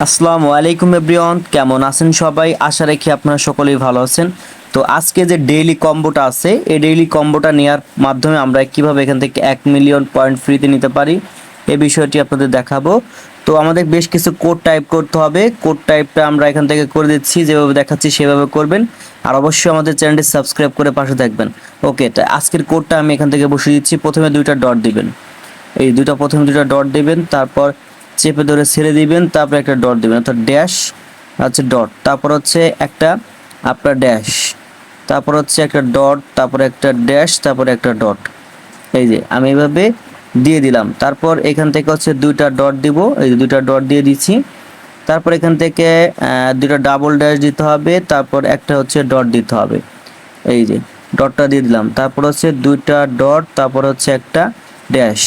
আসসালামু আলাইকুম এভরিওয়ান, কেমন আছেন সবাই? আশা রাখি আপনারা সকলেই ভালো আছেন। তো আজকে যে ডেইলি কম্বোটা আছে, এই ডেইলি কম্বোটা নেওয়ার মাধ্যমে আমরা কিভাবে এখান থেকে 1 মিলিয়ন পয়েন্ট ফ্রিতে নিতে পারি এই বিষয়টি আপনাদের দেখাবো। তো আমাদের বেশ কিছু কোড টাইপ করতে হবে। কোড টাইপটা আমরা এখান থেকে করে দিচ্ছি, যেভাবে দেখাচ্ছি সেভাবে করবেন। আর অবশ্যই আমাদের চ্যানেলটি সাবস্ক্রাইব করে পাশে থাকবেন। ওকে, তো আজকের কোডটা আমি এখান থেকে বসিয়ে দিচ্ছি। প্রথমে দুইটা ডট দিবেন, প্রথমে দুইটা ডট দিবেন, তারপর চেপে ধরে ছেড়ে দিবেন, তারপর একটা ডট দিবেন, অর্থাৎ ড্যাশ আছে ডট, তারপর হচ্ছে একটা আপনার ড্যাশ, তারপর হচ্ছে একটা ডট, তারপর একটা ড্যাশ, তারপর একটা ডট। এই যে আমি এইভাবে দিয়ে দিলাম। তারপর এখান থেকে হচ্ছে দুইটা ডট দিব, এই যে দুইটা ডট দিয়ে দিচ্ছি। তারপর এখান থেকে দুইটা ডাবল ড্যাশ দিতে হবে, তারপর একটা হচ্ছে ডট দিতে হবে। এই যে ডটটা দিয়ে দিলাম, তারপর হচ্ছে দুইটা ডট, তারপর হচ্ছে একটা ড্যাশ।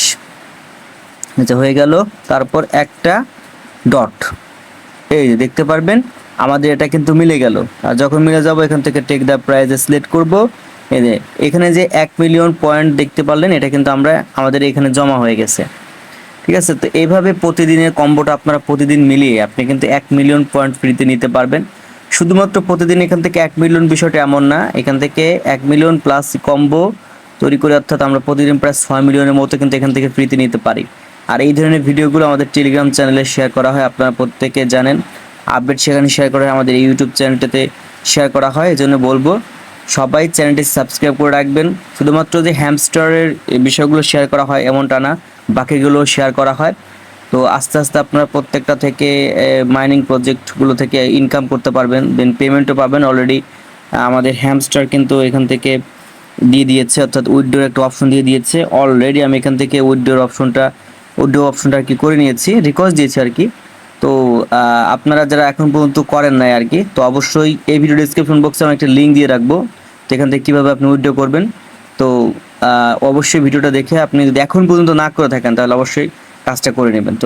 আচ্ছা, হয়ে গেল। তারপর একটা ডট, এই যে দেখতে পারবেন আমাদের এটা কিন্তু মিলে গেল। আর যখন মিলে যাব এখান থেকে টেক দ্য প্রাইজে সিলেক্ট করব। এই যে এখানে যে 1 মিলিয়ন পয়েন্ট দেখতে পারলেন, এটা কিন্তু আমাদের এখানে জমা হয়ে গেছে। ঠিক আছে, তো এইভাবে প্রতিদিনের কম্বোটা আপনারা প্রতিদিন মিলিয়ে আপনি কিন্তু 1 মিলিয়ন পয়েন্ট ফ্রিতে নিতে পারবেন। শুধুমাত্র প্রতিদিন এখান থেকে 1 মিলিয়ন, বিষয়টা এমন না। এখান থেকে 1 মিলিয়ন প্লাস কম্বো তৈরি করে, অর্থাৎ আমরা প্রতিদিন প্রায় 6 মিলিয়নের মতো কিন্তু এখান থেকে ফ্রিতে নিতে পারি। আর এই ধরনের ভিডিওগুলো আমাদের টেলিগ্রাম চ্যানেলে শেয়ার করা হয়, আপনারা প্রত্যেকে জানেন। আপডেট সেখানে শেয়ার করা হয়, আমাদের ইউটিউব চ্যানেলটাতে শেয়ার করা হয়। এই জন্য বলবো সবাই চ্যানেলটি সাবস্ক্রাইব করে রাখবেন। শুধুমাত্র যে হ্যামস্টারের বিষয়গুলো শেয়ার করা হয় এমনটা না, বাকিগুলো শেয়ার করা হয়। তো আস্তে আস্তে আপনারা প্রত্যেকটা থেকে মাইনিং প্রজেক্টগুলো থেকে ইনকাম করতে পারবেন, দেন পেমেন্টও পাবেন। অলরেডি আমাদের হ্যামস্টার কিন্তু এখান থেকে দিয়ে দিয়েছে, অর্থাৎ উইথড্রোর একটা অপশন দিয়ে দিয়েছে। অলরেডি আমি এখান থেকে উইথড্রো অপশনটা আর কি করে নিয়েছি, রিকোয়েস্ট দিয়েছি আর কি। তো আপনারা যারা এখন পর্যন্ত করেন নাই আর কি, তো অবশ্যই এই ভিডিও ডিসক্রিপশন বক্সে আমি একটা লিঙ্ক দিয়ে রাখবো, তো এখান থেকে কীভাবে আপনি উইথড্রো করবেন। তো অবশ্যই ভিডিওটা দেখে আপনি যদি এখন পর্যন্ত না করে থাকেন তাহলে অবশ্যই কাজটা করে নেবেন। তো